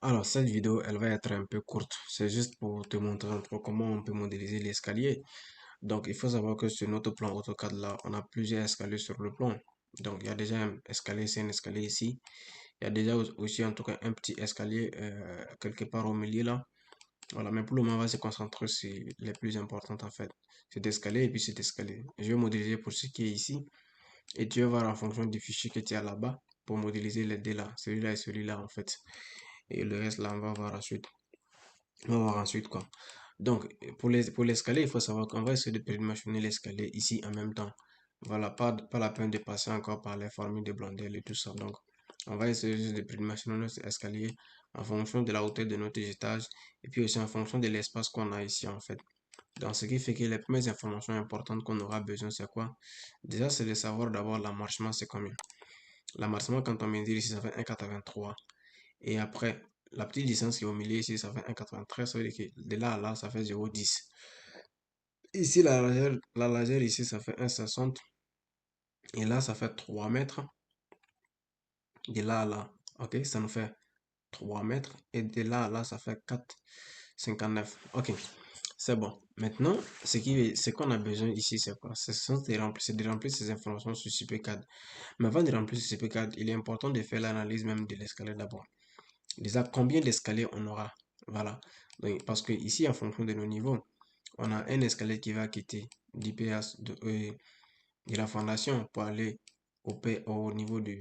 Alors, cette vidéo, elle va être un peu courte. C'est juste pour te montrer un peu comment on peut modéliser l'escalier. Donc, il faut savoir que sur notre plan AutoCAD là, on a plusieurs escaliers sur le plan. Donc, il y a déjà un escalier, c'est un escalier ici. Il y a déjà aussi, en tout cas, un petit escalier quelque part au milieu là. Voilà, mais pour le moment, on va se concentrer sur les plus importantes en fait. Cet escalier et puis cet escalier. Je vais modéliser pour ce qui est ici. Et tu vas voir en fonction du fichier que tu as là-bas pour modéliser les deux là. Celui-là et celui-là en fait. Et le reste là, on va voir ensuite. On va voir ensuite quoi. Donc, pour l'escalier, il faut savoir qu'on va essayer de prédimensionner l'escalier ici en même temps. Voilà, pas la peine de passer encore par les formules de Blondel et tout ça. Donc, on va essayer juste de prédimensionner notre escalier en fonction de la hauteur de notre étage et puis aussi en fonction de l'espace qu'on a ici en fait. Donc, ce qui fait que les premières informations importantes qu'on aura besoin, c'est quoi? Déjà, c'est de savoir d'abord l'amortissement, c'est combien? L'amortissement, quand on mesure ici, ça fait 1,83. Et après, la petite distance qui est au milieu ici, ça fait 1,93. Ça veut dire que de là à là, ça fait 0,10. Ici, la largeur ici, ça fait 1,60. Et là, ça fait 3 mètres. De là à là, ok, ça nous fait 3 mètres. Et de là à là, ça fait 4,59. Ok, c'est bon. Maintenant, ce qu'on a besoin ici, c'est quoi? C'est de remplir ces informations sur CP4. Mais avant de remplir ce CP4, il est important de faire l'analyse même de l'escalier d'abord. Déjà, combien d'escaliers on aura? Voilà. Donc, parce que ici, en fonction de nos niveaux, on a un escalier qui va quitter d'IPS de la fondation pour aller au niveau du...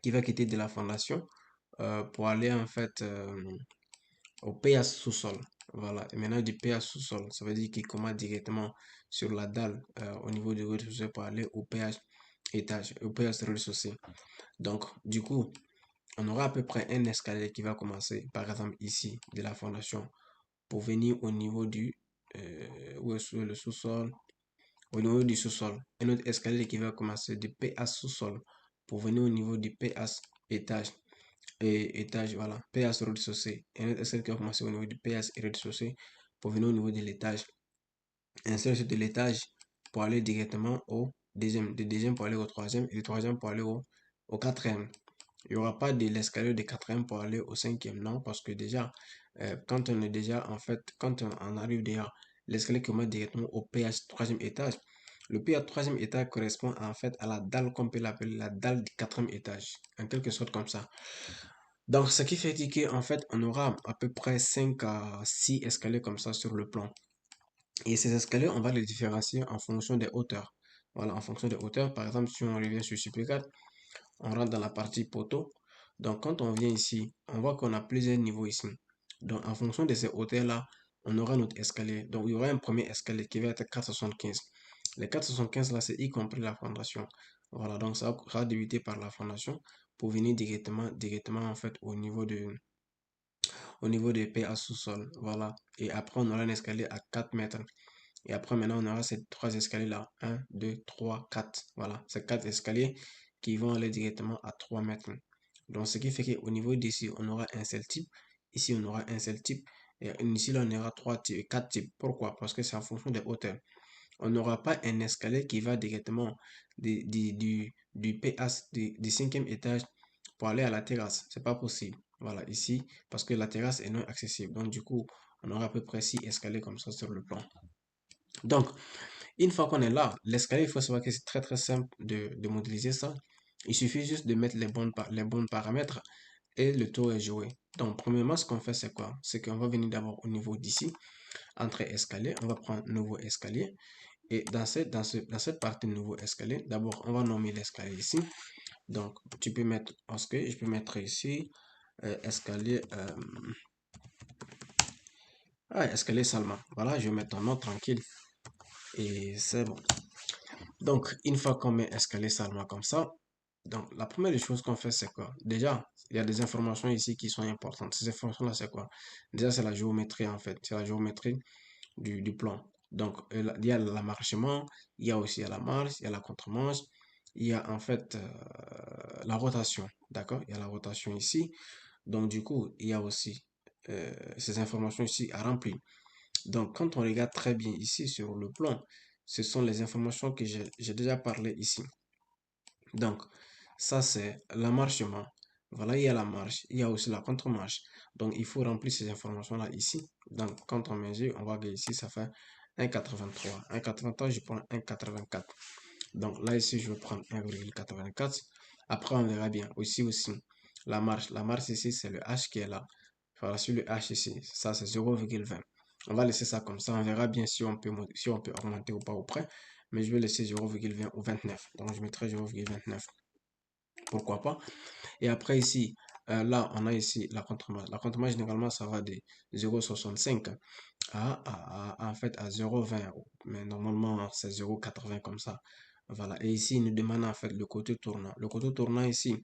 qui va quitter de la fondation pour aller en fait au PA sous-sol. Voilà. Et maintenant, du PA sous-sol, ça veut dire qu'il commence directement sur la dalle au niveau du rez-de-chaussée pour aller au PH étage, au PH rez-de-chaussée. Donc, du coup, on aura à peu près un escalier qui va commencer, par exemple ici, de la fondation, pour venir au niveau du, où est le sous-sol, au niveau du sous-sol. Un autre escalier qui va commencer du PA sous-sol, pour venir au niveau du PA étage, et étage, voilà, PA rez-de-chaussée. Un autre escalier qui va commencer au niveau du PA rez-de-chaussée, pour venir au niveau de l'étage. Ainsi de l'étage, pour aller directement au deuxième, du deuxième pour aller au troisième, et du troisième pour aller au quatrième. Il n'y aura pas de l'escalier de quatrième pour aller au cinquième, non, parce que déjà, quand on est déjà, en fait, quand on arrive déjà, l'escalier commence directement au PH troisième étage. Le PH troisième étage correspond en fait à la dalle qu'on peut l'appeler la dalle du quatrième étage, en quelque sorte comme ça. Donc, ce qui fait qu'en fait, on aura à peu près 5 à 6 escaliers comme ça sur le plan. Et ces escaliers, on va les différencier en fonction des hauteurs. Voilà, en fonction des hauteurs. Par exemple, si on revient sur Super4, on rentre dans la partie poteau. Donc, quand on vient ici, on voit qu'on a plusieurs niveaux ici. Donc, en fonction de ces hauteurs-là, on aura notre escalier. Donc, il y aura un premier escalier qui va être 4,75. Les 4,75 là, c'est y compris la fondation. Voilà, donc ça va débuter par la fondation pour venir directement en fait au niveau des PA sous-sol. Voilà. Et après, on aura un escalier à 4 mètres. Et après, maintenant, on aura ces trois escaliers-là. 1, 2, 3, 4. Voilà. Ces quatre escaliers qui vont aller directement à 3 mètres. Donc, ce qui fait qu'au niveau d'ici, on aura un seul type. Ici, on aura un seul type. Et ici, là, on aura 4 types. Pourquoi? Parce que c'est en fonction des hauteurs. On n'aura pas un escalier qui va directement du PS, du cinquième étage pour aller à la terrasse. C'est pas possible. Voilà, ici, parce que la terrasse est non accessible. Donc, du coup, on aura à peu près 6 escaliers comme ça sur le plan. Donc, une fois qu'on est là, l'escalier, il faut savoir que c'est très très simple de modéliser ça. Il suffit juste de mettre les bons paramètres et le tour est joué. Donc, premièrement, ce qu'on fait, c'est quoi? C'est qu'on va venir d'abord au niveau d'ici, entrée escalier, on va prendre nouveau escalier. Et dans cette partie nouveau escalier, d'abord, on va nommer l'escalier ici. Donc, tu peux mettre, parce que je peux mettre ici, escalier, escalier Salma. Voilà, je vais mettre un nom tranquille. Et c'est bon. Donc, une fois qu'on met escalier Salma comme ça, donc la première des choses qu'on fait, c'est quoi? Déjà, il y a des informations ici qui sont importantes. Ces informations-là, c'est quoi? Déjà, c'est la géométrie en fait. C'est la géométrie du plan. Donc, il y a l'amarchement, il y a aussi la marche, il y a la contre-marche, il y a en fait la rotation. D'accord? Il y a la rotation ici. Donc, du coup, il y a aussi ces informations ici à remplir. Donc, quand on regarde très bien ici sur le plan, ce sont les informations que j'ai déjà parlé ici. Donc, ça c'est l'amarchement. Voilà, il y a la marge, il y a aussi la contre-marge. Donc, il faut remplir ces informations-là ici. Donc, quand on mesure, on voit que ici, ça fait 1,83. 1,83, je prends 1,84. Donc, là, ici, je vais prendre 1,84. Après, on verra bien. Aussi, la marge. La marge ici, c'est le H qui est là. Voilà, sur le H ici, ça, c'est 0,20. On va laisser ça comme ça. On verra bien si on peut augmenter ou pas au près. Mais je vais laisser 0,20 ou 29. Donc, je mettrai 0,29. Pourquoi pas? Et après ici, là, on a ici la contre-marge. La contre-marge, généralement, ça va de 0,65 en fait, à 0,20. Mais normalement, c'est 0,80 comme ça. Voilà. Et ici, il nous demande en fait le côté tournant. Le côté tournant ici,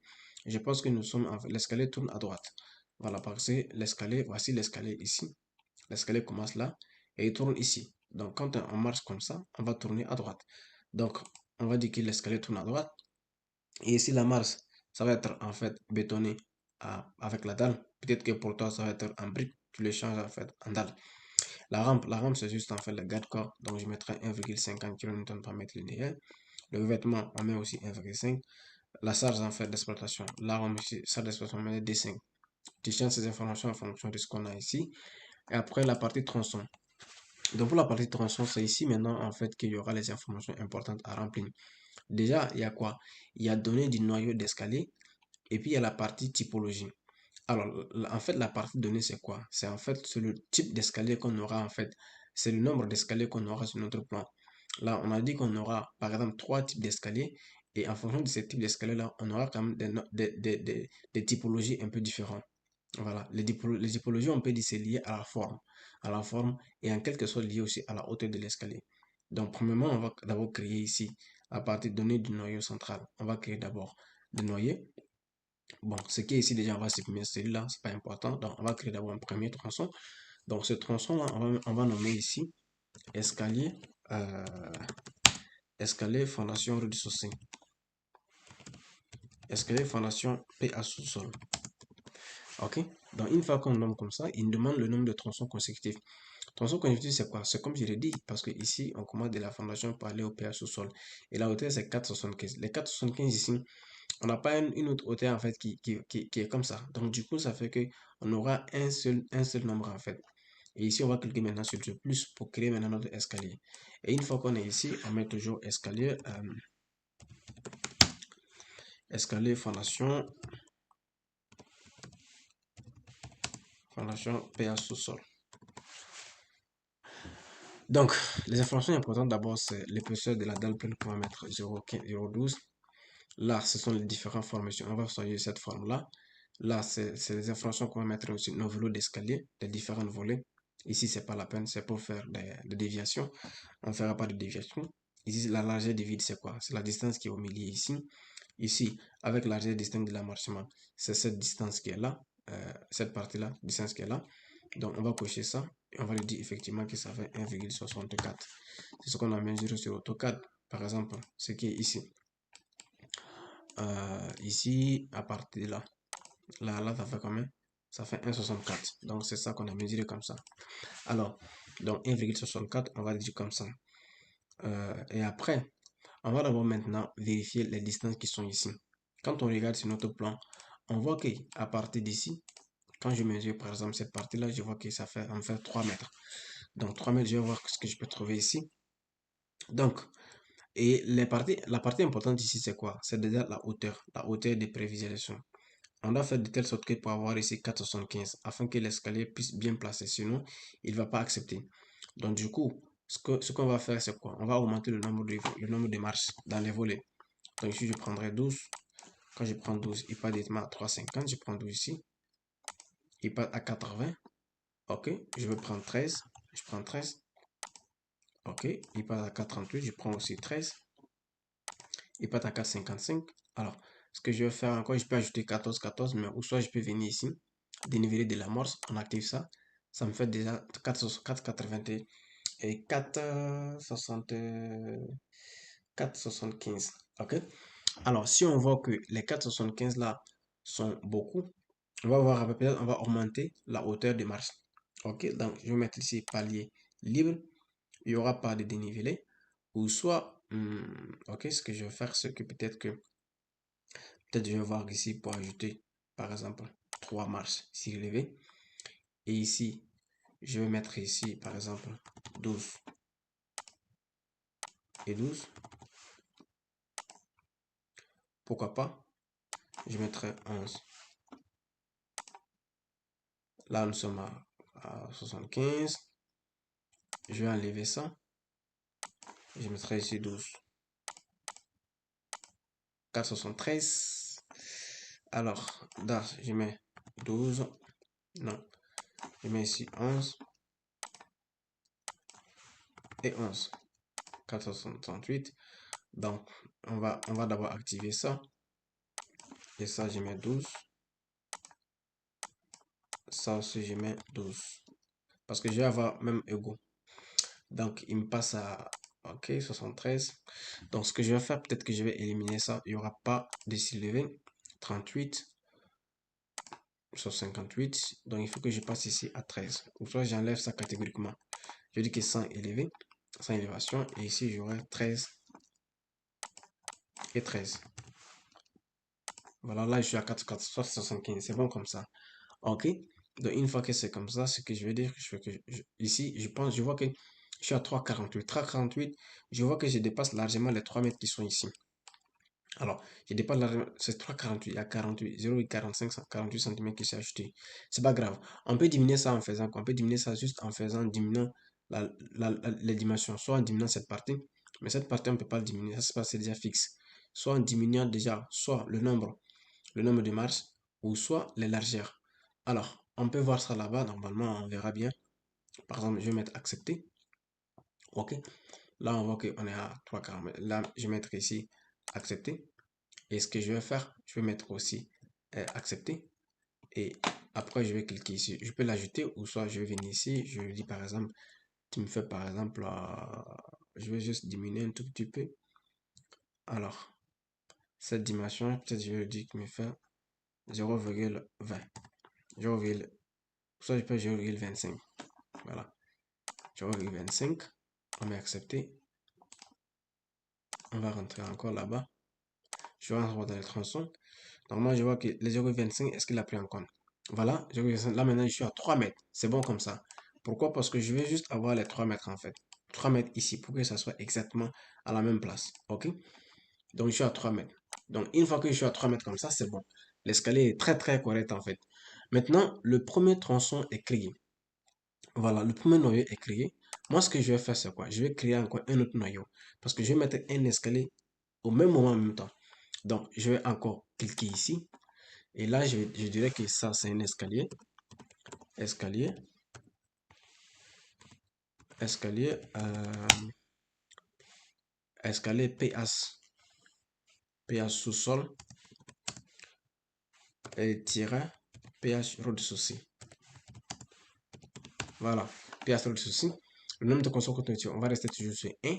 je pense que nous sommes, en fait, l'escalier tourne à droite. Voilà, parce que l'escalier, voici l'escalier ici. L'escalier commence là et il tourne ici. Donc, quand on marche comme ça, on va tourner à droite. Donc, on va dire que l'escalier tourne à droite. Et ici, la marche, ça va être en fait bétonné avec la dalle. Peut-être que pour toi, ça va être en brique. Tu le changes en fait en dalle. La rampe c'est juste en fait le garde-corps. Donc, je mettrai 1,50 kN par mètre linéaire. Le revêtement, on met aussi 1,5. La charge en fait d'exploitation. Là, on met aussi charge d'exploitation, on met D5. Tu changes ces informations en fonction de ce qu'on a ici. Et après, la partie tronçon. Donc, pour la partie tronçon, c'est ici maintenant en fait qu'il y aura les informations importantes à remplir. Déjà, il y a quoi? Il y a donné du noyau d'escalier. Et puis, il y a la partie typologie. Alors, en fait, la partie donnée, c'est quoi? C'est en fait c'est le type d'escalier qu'on aura, en fait. C'est le nombre d'escaliers qu'on aura sur notre plan. Là, on a dit qu'on aura, par exemple, trois types d'escaliers. Et en fonction de ces types d'escaliers-là, on aura quand même des typologies un peu différentes. Voilà. Les typologies, on peut dire c'est lié à la forme. À la forme et en quelque sorte lié aussi à la hauteur de l'escalier. Donc, premièrement, on va d'abord créer ici, à partir de données du noyau central. On va créer d'abord le noyau. Bon, ce qui est ici déjà, on va supprimer celui-là, c'est pas important. Donc, on va créer d'abord un premier tronçon. Donc, ce tronçon-là, on va nommer ici escalier, euh, escalier fondation rez-de-chaussée. Escalier fondation PA sous-sol. Ok? Donc, une fois qu'on nomme comme ça, il nous demande le nombre de tronçons consécutifs. Tronçon consécutif, c'est quoi? C'est comme je l'ai dit, parce que ici, on commence de la fondation pour aller au PA sous-sol. Et la hauteur, c'est 4,75. Les 4,75 ici, on n'a pas une autre hauteur en fait qui est comme ça. Donc du coup, ça fait que on aura un seul nombre en fait. Et ici, on va cliquer maintenant sur le plus pour créer maintenant notre escalier. Et une fois qu'on est ici, on met toujours escalier, escalier fondation PA sous-sol. Donc, les informations importantes d'abord, c'est l'épaisseur de la dalle pleine qu'on va mettre 0,15, 0,12. Là, ce sont les différentes formations. On va choisir cette forme-là. Là, c'est les informations qu'on va mettre sur nos velours d'escalier, les différents volets. Ici, c'est pas la peine, c'est pour faire des déviations. On ne fera pas de déviation. Ici, la largeur du vide, c'est quoi? C'est la distance qui est au milieu ici. Ici, avec la largeur distincte de l'amortissement, c'est cette distance qui est là, cette partie-là, distance qui est là. Donc, on va cocher ça et on va lui dire effectivement que ça fait 1,64. C'est ce qu'on a mesuré sur AutoCAD, par exemple, ce qui est ici. Ici, à partir de là, là, ça fait combien? Ça fait 1,64. Donc, c'est ça qu'on a mesuré comme ça. Alors, donc 1,64, on va le dire comme ça. Et après, on va d'abord maintenant vérifier les distances qui sont ici. Quand on regarde sur notre plan, on voit qu'à partir d'ici, quand je mesure par exemple cette partie-là, je vois que ça fait en fait 3 mètres. Donc 3 mètres, je vais voir ce que je peux trouver ici. Donc, et la partie importante ici, c'est quoi? C'est déjà la hauteur des prévisualisations. On doit faire de telle sorte que pour avoir ici 4,75 afin que l'escalier puisse bien placer. Sinon, il ne va pas accepter. Donc, du coup, ce qu'on va faire, c'est quoi? On va augmenter le nombre de marches dans les volets. Donc, ici, je prendrai 12. Quand je prends 12, il part directement à 3,50. Je prends 12 ici. Il part à 80. OK. Je vais prendre 13. Je prends 13. OK. Il part à 4,38. Je prends aussi 13. Il part à 4,55. Alors, ce que je vais faire encore, je peux ajouter 14, 14, mais ou soit je peux venir ici, dénivelé de l'amorce, on active ça. Ça me fait déjà 4,81 et 4,75. OK? Alors, si on voit que les 4,75 là sont beaucoup, on va voir, peut-être on va augmenter la hauteur de marche. OK? Donc, je vais mettre ici palier libre. Il n'y aura pas de dénivelé. Ou soit, OK, ce que je vais faire, c'est que peut-être je vais voir ici pour ajouter par exemple, 3 marches ici relevées. Et ici, je vais mettre ici, par exemple, 12 et 12. Pourquoi pas? Je mettrai 11. Là, nous sommes à 75. Je vais enlever ça. Je mettrai ici 12. 473. Alors, là, je mets 12. Non. Je mets ici 11. Et 11. 468. Donc, on va d'abord activer ça. Et ça, je mets 12. Ça aussi, je mets 12. Parce que je vais avoir même égaux. Donc, il me passe à OK, 73. Donc, ce que je vais faire, peut-être que je vais éliminer ça. Il n'y aura pas de soulevé. 38 sur 58. Donc, il faut que je passe ici à 13. Ou soit j'enlève ça catégoriquement. Je dis que 100 élevé, 100 élévation. Et ici, j'aurai 13 et 13. Voilà, là, je suis à 475. C'est bon comme ça. OK. Donc, une fois que c'est comme ça, ce que je vais dire, ici, je vois que je suis à 3,48. 3,48, je vois que je dépasse largement les 3 mètres qui sont ici. Alors, je dépasse largement, c'est 3,48, il y a 48, 0,45, 48 cm qui s'est ajouté. C'est pas grave. On peut diminuer ça en faisant quoi? On peut diminuer ça juste en diminuant les dimensions, soit en diminuant cette partie, mais cette partie, on ne peut pas le diminuer, ça c'est déjà fixe. Soit en diminuant déjà, soit le nombre de marches, ou soit les largeurs. Alors, on peut voir ça là-bas, normalement, on verra bien. Par exemple, je vais mettre accepter. OK. Là, on voit qu'on est à 3,40. Là, je vais mettre ici accepter. Et ce que je vais faire, je vais mettre aussi accepter. Et après, je vais cliquer ici. Je peux l'ajouter ou soit je vais venir ici. Je dis par exemple, tu me fais par exemple, je vais juste diminuer un tout petit peu. Alors, cette dimension, peut-être je vais dire qu'il me fait 0,20. 0, soit je peux 0,25. Voilà. 0,25. On met accepter. On va rentrer encore là-bas. Je vais rentrer dans les tronçons. Donc moi, je vois que les 0,25, est-ce qu'il a pris en compte? Voilà, 0,25. Là maintenant, je suis à 3 mètres. C'est bon comme ça. Pourquoi? Parce que je vais juste avoir les 3 mètres en fait. 3 mètres ici pour que ça soit exactement à la même place. OK? Donc je suis à 3 mètres. Donc une fois que je suis à 3 mètres comme ça, c'est bon. L'escalier est très très correct en fait. Maintenant, le premier tronçon est créé. Voilà, le premier noyau est créé. Moi, ce que je vais faire, c'est quoi? Je vais créer encore un autre noyau. Parce que je vais mettre un escalier au même moment en même temps. Donc, je vais encore cliquer ici. Et là, je dirais que ça, c'est un escalier. Escalier. Escalier. Escalier PH. PH sous-sol. Et tiret PH rez-de-chaussée. Voilà. PH rez-de-chaussée. Le nombre de consoles continues, on va rester toujours sur 1.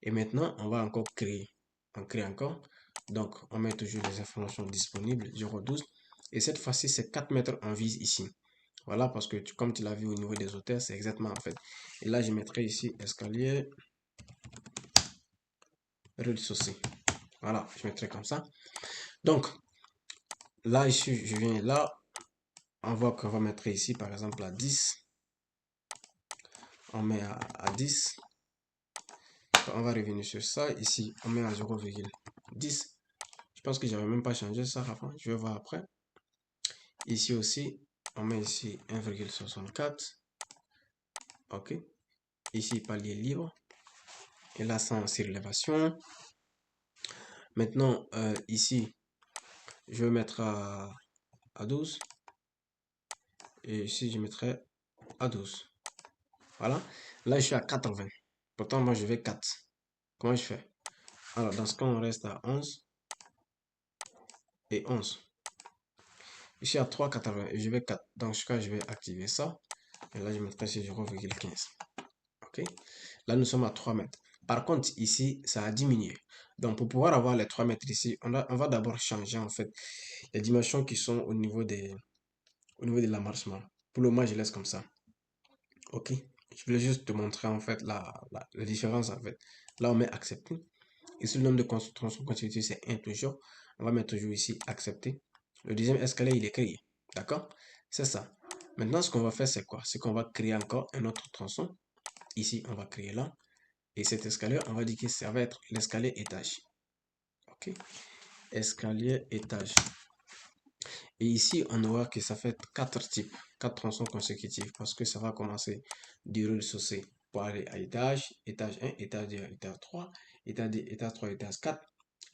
Et maintenant, on va encore créer. On crée encore. Donc, on met toujours les informations disponibles. 0,12. Et cette fois-ci, c'est 4 mètres en vise ici. Voilà, parce que comme tu l'as vu au niveau des hauteurs, c'est exactement en fait. Et là, je mettrai ici escalier rez-de-chaussée. Voilà, je mettrai comme ça. Donc, là, ici, je viens là. On voit qu'on va mettre ici, par exemple, à 10. On met à 10. On va revenir sur ça. Ici, on met à 0,10. Je pense que j'avais même pas changé ça avant. Je vais voir après. Ici aussi, on met ici 1,64. OK. Ici, palier libre. Et là, sans surélévation. Maintenant, ici, je vais mettre à 12. Et ici, je mettrai à 12. Voilà. Là, je suis à 80. Pourtant, moi, je vais 4. Comment je fais? Alors, dans ce cas, on reste à 11 et 11. Je suis à 3,80 et je vais 4. Dans ce cas, je vais activer ça. Et là, je mettrai sur 0,15. OK? Là, nous sommes à 3 mètres. Par contre, ici, ça a diminué. Donc, pour pouvoir avoir les 3 mètres ici, on va d'abord changer, en fait, les dimensions qui sont au niveau de l'amorcement. Pour le moment, je laisse comme ça. OK? Je voulais juste te montrer, en fait, la différence, en fait. Là, on met accepter. Ici, le nombre de tronçons continuité, c'est 1 toujours. On va mettre toujours ici accepter. Le deuxième escalier, il est créé. D'accord? C'est ça. Maintenant, ce qu'on va faire, c'est quoi? C'est qu'on va créer encore un autre tronçon. Ici, on va créer là. Et cet escalier, on va dire que ça va être l'escalier étage. OK? Escalier étage. Et ici, on voit que ça fait 4 types, 4 tronçons consécutifs parce que ça va commencer du rez-de-chaussée pour aller à étage, étage 1, étage 2, étage 3, étage 2, étage 3, étage 4.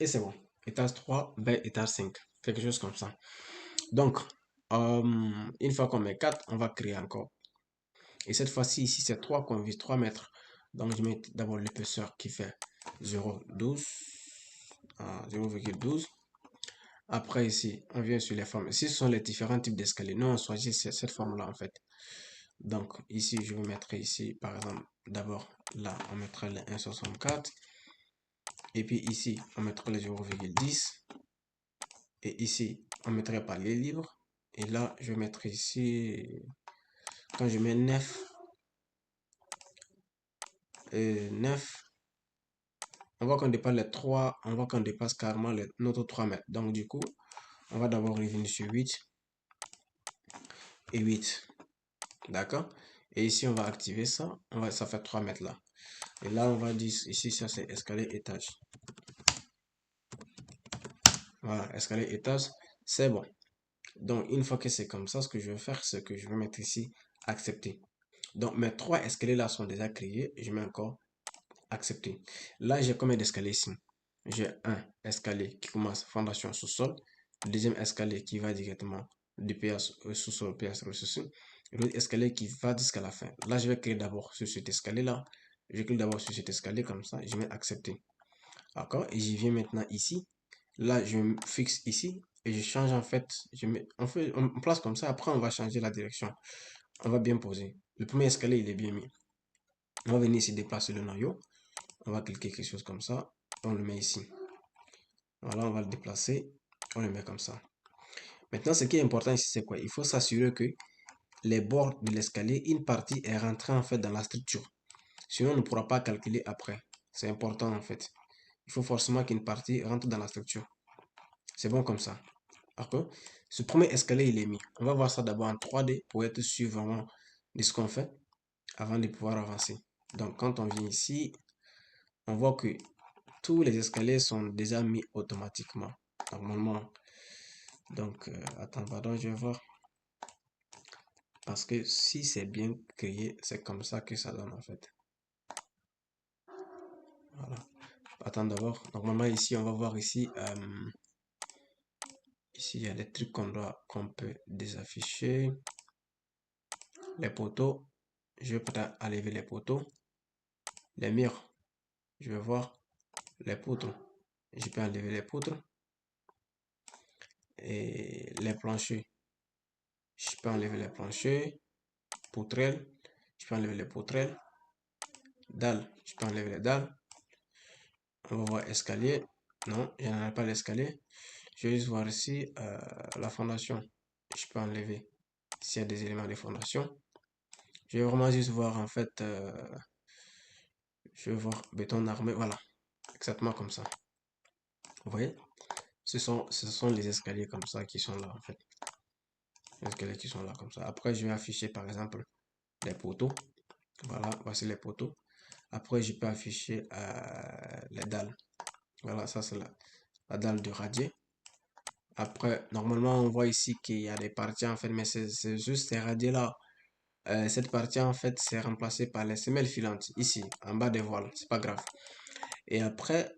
Et c'est bon. Étage 3, ben, étage 5. Quelque chose comme ça. Donc, une fois qu'on met 4, on va créer encore. Et cette fois-ci, ici, c'est 3 qu'on vise 3 mètres. Donc, je mets d'abord l'épaisseur qui fait 0,12 à 0,12. Après, ici, on vient sur les formes. Ici, ce sont les différents types d'escaliers. Nous, on choisit cette forme-là, en fait. Donc, ici, je vais mettre ici, par exemple, d'abord, là, on mettra le 1,64. Et puis ici, on mettra le 0,10. Et ici, on mettrait palier libre. Et là, je vais mettre ici, quand je mets 9, 9, on voit qu'on dépasse les 3, on voit qu'on dépasse carrément notre 3 mètres. Donc, du coup, on va d'abord revenir sur 8 et 8. D'accord? Et ici, on va activer ça. Ça fait 3 mètres là. Et là, on va dire, ici, ça c'est escalier étage. Voilà, escalier étage, c'est bon. Donc, une fois que c'est comme ça, ce que je vais faire, c'est que je vais mettre ici accepter. Donc, mes 3 escaliers là sont déjà créés. Je mets encore accepter. Là, j'ai combien d'escaliers ici? J'ai un escalier qui commence fondation sous-sol. Le deuxième escalier qui va directement du PS sous-sol, PS sous-sol. Et l'autre escalier qui va jusqu'à la fin. Là, je vais créer d'abord sur cet escalier-là. Je clique d'abord sur cet escalier comme ça. Je mets accepter. D'accord? Et j'y viens maintenant ici. Là, je me fixe ici. Et je change en fait. On place comme ça. Après, on va changer la direction. On va bien poser. Le premier escalier, il est bien mis. On va venir ici déplacer le noyau. On va cliquer quelque chose comme ça. On le met ici. Voilà, on va le déplacer. On le met comme ça. Maintenant, ce qui est important ici, c'est quoi? Il faut s'assurer que les bords de l'escalier, une partie est rentrée en fait dans la structure. Sinon, on ne pourra pas calculer après. C'est important en fait. Il faut forcément qu'une partie rentre dans la structure. C'est bon comme ça. D'accord? Ce premier escalier, il est mis. On va voir ça d'abord en 3D pour être sûr vraiment de ce qu'on fait avant de pouvoir avancer. Donc, quand on vient ici, on voit que tous les escaliers sont déjà mis automatiquement. Normalement. Donc, attends, pardon, je vais voir. Parce que si c'est bien créé, c'est comme ça que ça donne en fait. Voilà. Attends d'abord. Normalement, ici, on va voir ici. Ici, il y a des trucs qu'on peut désafficher. Les poteaux. Je vais peut-être enlever les poteaux. Les murs. Je vais voir les poutres. Je peux enlever les poutres. Et les planchers. Je peux enlever les planchers. Poutrelles. Je peux enlever les poutrelles. Dalles. Je peux enlever les dalles. On va voir escalier. Non, je n'en ai pas l'escalier. Je vais juste voir ici la fondation. Je peux enlever s'il y a des éléments de fondation. Je vais vraiment juste voir en fait. Je vais voir béton armé. Voilà. Exactement comme ça. Vous voyez? Ce sont les escaliers comme ça qui sont là en fait. Les escaliers qui sont là comme ça. Après, je vais afficher par exemple les poteaux. Voilà, voici les poteaux. Après, je peux afficher les dalles. Voilà, ça c'est la dalle de radier. Après, normalement, on voit ici qu'il y a des parties en fait, mais c'est juste ces radiers là. Cette partie en fait, c'est remplacé par les semelles filantes ici, en bas des voiles. C'est pas grave. Et après,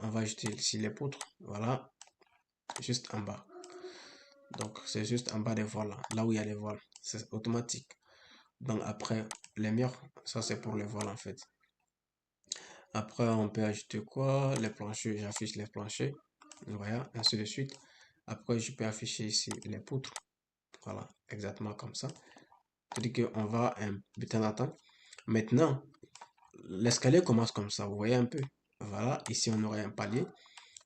on va ajouter ici les poutres. Voilà, juste en bas. Donc, c'est juste en bas des voiles, là où il y a les voiles. C'est automatique. Donc, après, les murs, ça c'est pour les voiles en fait. Après, on peut ajouter quoi? Les planchers, j'affiche les planchers. Voilà, ainsi de suite. Après, je peux afficher ici les poutres. Voilà, exactement comme ça. C'est-à-dire qu'on va un butin d'attente. Maintenant, l'escalier commence comme ça. Vous voyez un peu. Voilà, ici on aurait un palier.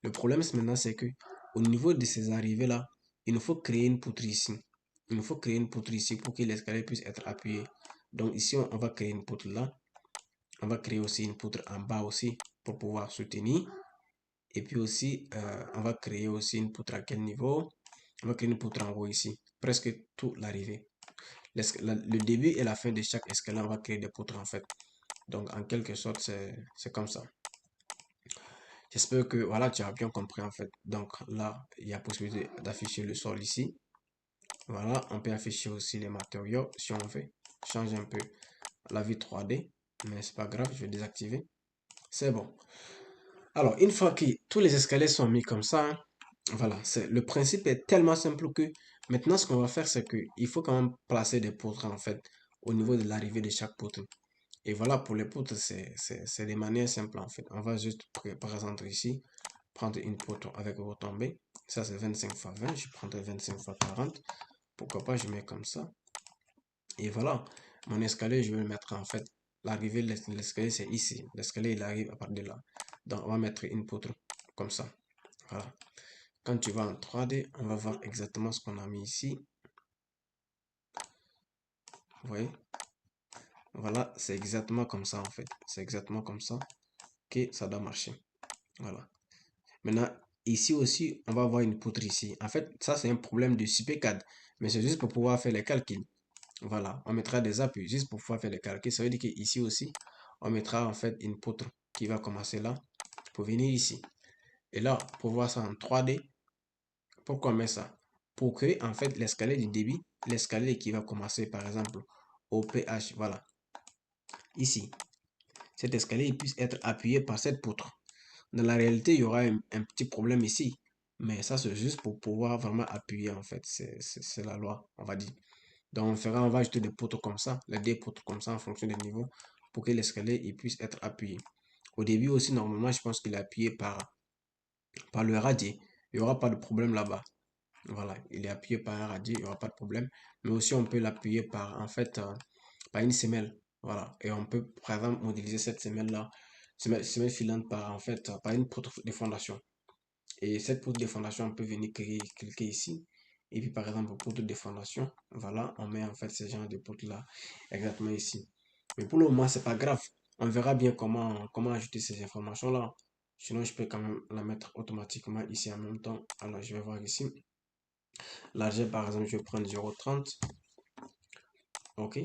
Le problème maintenant, c'est que au niveau de ces arrivées-là, il nous faut créer une poutre ici. Il nous faut créer une poutre ici pour que l'escalier puisse être appuyé. Donc ici, on va créer une poutre là. On va créer aussi une poutre en bas aussi pour pouvoir soutenir. Et puis aussi, on va créer aussi une poutre à quel niveau? On va créer une poutre en haut ici, presque tout l'arrivée. Le début et la fin de chaque escalier, on va créer des poutres en fait. Donc en quelque sorte, c'est comme ça. J'espère que voilà, tu as bien compris en fait. Donc là, il y a possibilité d'afficher le sol ici. Voilà, on peut afficher aussi les matériaux si on veut. Changer un peu la vue 3D, mais c'est pas grave, je vais désactiver. C'est bon. Alors, une fois que tous les escaliers sont mis comme ça, hein, voilà, le principe est tellement simple que maintenant ce qu'on va faire, c'est qu'il faut quand même placer des poutres en fait au niveau de l'arrivée de chaque poutre. Et voilà, pour les poutres, c'est de manière simple en fait. On va juste, par exemple ici, prendre une poutre avec retombée. Ça, c'est 25 x 20. Je prendrai 25 x 40. Pourquoi pas, je mets comme ça. Et voilà, mon escalier, je vais le mettre en fait. L'arrivée de l'escalier, c'est ici. L'escalier, il arrive à partir de là. Donc, on va mettre une poutre comme ça. Voilà. Quand tu vas en 3D, on va voir exactement ce qu'on a mis ici. Vous voyez? Voilà, c'est exactement comme ça en fait. C'est exactement comme ça que ça doit marcher. Voilà. Maintenant, ici aussi, on va avoir une poutre ici. En fait, ça, c'est un problème de CP4. Mais c'est juste pour pouvoir faire les calculs. Voilà, on mettra des appuis juste pour pouvoir faire les calculs. Ça veut dire qu'ici aussi, on mettra en fait une poutre qui va commencer là pour venir ici. Et là, pour voir ça en 3D, pourquoi on met ça? Pour créer en fait l'escalier du débit, l'escalier qui va commencer par exemple au PH, voilà, ici. Cet escalier il puisse être appuyé par cette poutre. Dans la réalité, il y aura un petit problème ici. Mais ça, c'est juste pour pouvoir vraiment appuyer en fait. C'est la loi, on va dire. Donc on va ajouter des poutres comme ça, les deux poutres comme ça en fonction des niveaux pour que l'escalier il puisse être appuyé. Au début aussi, normalement, je pense qu'il est appuyé par le radier. Il n'y aura pas de problème là-bas. Voilà, il est appuyé par un radier, il n'y aura pas de problème. Mais aussi, on peut l'appuyer par, en fait, par une semelle. Voilà, et on peut, par exemple, modéliser cette semelle-là, semelle filante par, en fait, par une poutre de fondation. Et cette poutre de fondation, on peut venir cliquer ici. Et puis, par exemple, poutre de fondation, voilà, on met en fait ce genre de poutre-là exactement ici. Mais pour le moment, c'est pas grave. On verra bien comment ajouter ces informations-là. Sinon, je peux quand même la mettre automatiquement ici en même temps. Alors, je vais voir ici. Largeur, par exemple, je vais prendre 0,30. OK.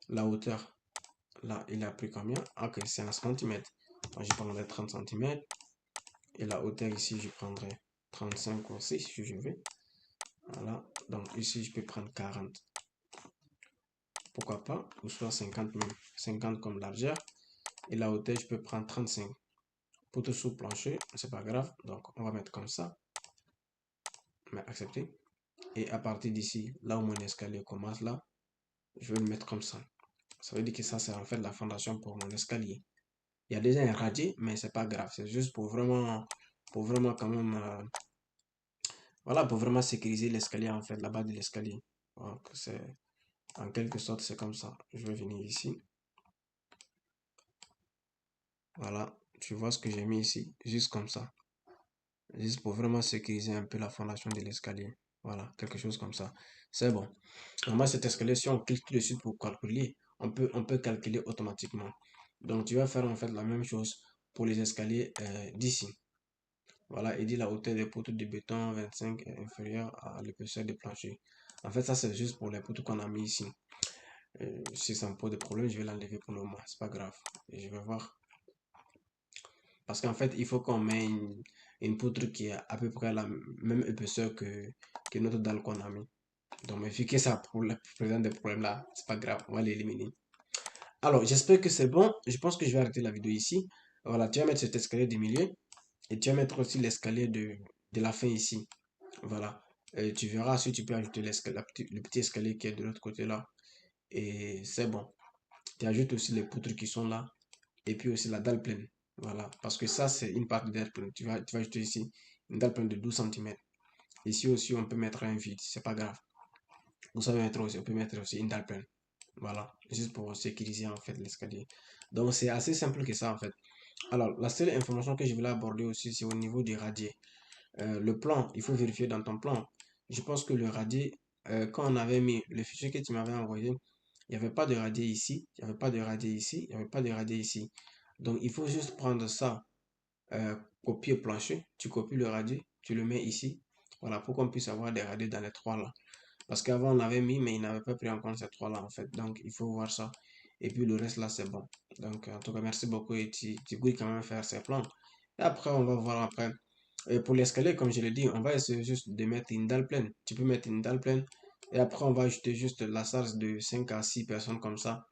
La hauteur, là, il a pris combien? OK, c'est en centimètres. Donc, je prendrai 30 centimètres. Et la hauteur ici, je prendrai 35 aussi, si je veux. Voilà. Donc, ici, je peux prendre 40. Pourquoi pas? Ou soit 50 même. 50 comme largeur. Et la hauteur, je peux prendre 35. Pour tout sous plancher, c'est pas grave. Donc, on va mettre comme ça. Mais accepter. Et à partir d'ici, là où mon escalier commence, là, je vais le mettre comme ça. Ça veut dire que ça, c'est en fait la fondation pour mon escalier. Il y a déjà un radier, mais c'est pas grave. C'est juste pour vraiment quand même, voilà, pour vraiment sécuriser l'escalier, en fait, la base de l'escalier. Donc, en quelque sorte, c'est comme ça. Je vais venir ici. Voilà. Tu vois ce que j'ai mis ici? Juste comme ça. Juste pour vraiment sécuriser un peu la fondation de l'escalier. Voilà, quelque chose comme ça. C'est bon. Moi, cet escalier, si on clique dessus pour calculer, on peut calculer automatiquement. Donc, tu vas faire en fait la même chose pour les escaliers d'ici. Voilà, il dit la hauteur des poutres de béton 25 est inférieure à l'épaisseur des planchers. En fait, ça, c'est juste pour les poutres qu'on a mis ici. Si ça me pose des problèmes, je vais l'enlever pour le moment. C'est pas grave. Et je vais voir. Parce qu'en fait, il faut qu'on mette une poutre qui est à peu près la même épaisseur que notre dalle qu'on a mis. Donc, mais vu que ça présente des problèmes là, c'est pas grave, on va l'éliminer. Alors, j'espère que c'est bon. Je pense que je vais arrêter la vidéo ici. Voilà, tu vas mettre cet escalier du milieu et tu vas mettre aussi l'escalier de la fin ici. Voilà. Et tu verras si tu peux ajouter le petit escalier qui est de l'autre côté là. Et c'est bon. Tu ajoutes aussi les poutres qui sont là. Et puis aussi la dalle pleine. Voilà. Parce que ça, c'est une partie de dalle pleine. Tu vas ajouter ici une dalle pleine de 12 cm. Ici aussi, on peut mettre un vide. C'est pas grave. Vous savez mettre aussi, on peut mettre aussi une dalle pleine. Voilà. Juste pour sécuriser en fait l'escalier. Donc, c'est assez simple que ça en fait. Alors, la seule information que je voulais aborder aussi, c'est au niveau du radier. Le plan, il faut vérifier dans ton plan. Je pense que le radier, quand on avait mis le fichier que tu m'avais envoyé, il n'y avait pas de radier ici, il n'y avait pas de radier ici, il n'y avait pas de radier ici. Donc, il faut juste prendre ça, copier au plancher, tu copies le radier, tu le mets ici, Voilà, pour qu'on puisse avoir des radius dans les trois là. Parce qu'avant, on avait mis, mais il n'avait pas pris en compte ces trois-là, en fait. Donc, il faut voir ça. Et puis, le reste, là, c'est bon. Donc, en tout cas, merci beaucoup. Et tu peux quand même faire ces plans. Et après, on va voir après. Et pour l'escalier, comme je l'ai dit, on va essayer juste de mettre une dalle pleine. Tu peux mettre une dalle pleine. Et après, on va ajouter juste la charge de 5 à 6 personnes comme ça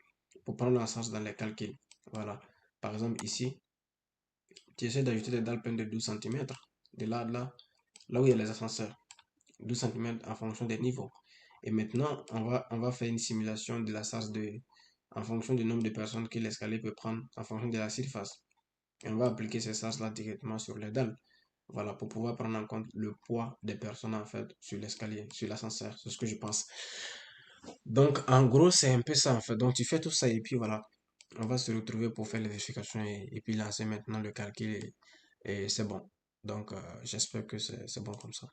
pour prendre en charge dans les calculs. Voilà. Par exemple, ici, tu essaies d'ajouter des dalles pleines de 12 centimètres. De là, là où il y a les ascenseurs. 12 centimètres en fonction des niveaux. Et maintenant, on va faire une simulation de la charge en fonction du nombre de personnes que l'escalier peut prendre en fonction de la surface. Et on va appliquer ces charges-là directement sur les dalles. Voilà, pour pouvoir prendre en compte le poids des personnes en fait sur l'escalier, sur l'ascenseur. C'est ce que je pense. Donc, en gros, c'est un peu ça en fait. Donc, tu fais tout ça et puis voilà. On va se retrouver pour faire les vérifications et puis lancer maintenant le calcul et c'est bon. Donc, j'espère que c'est bon comme ça.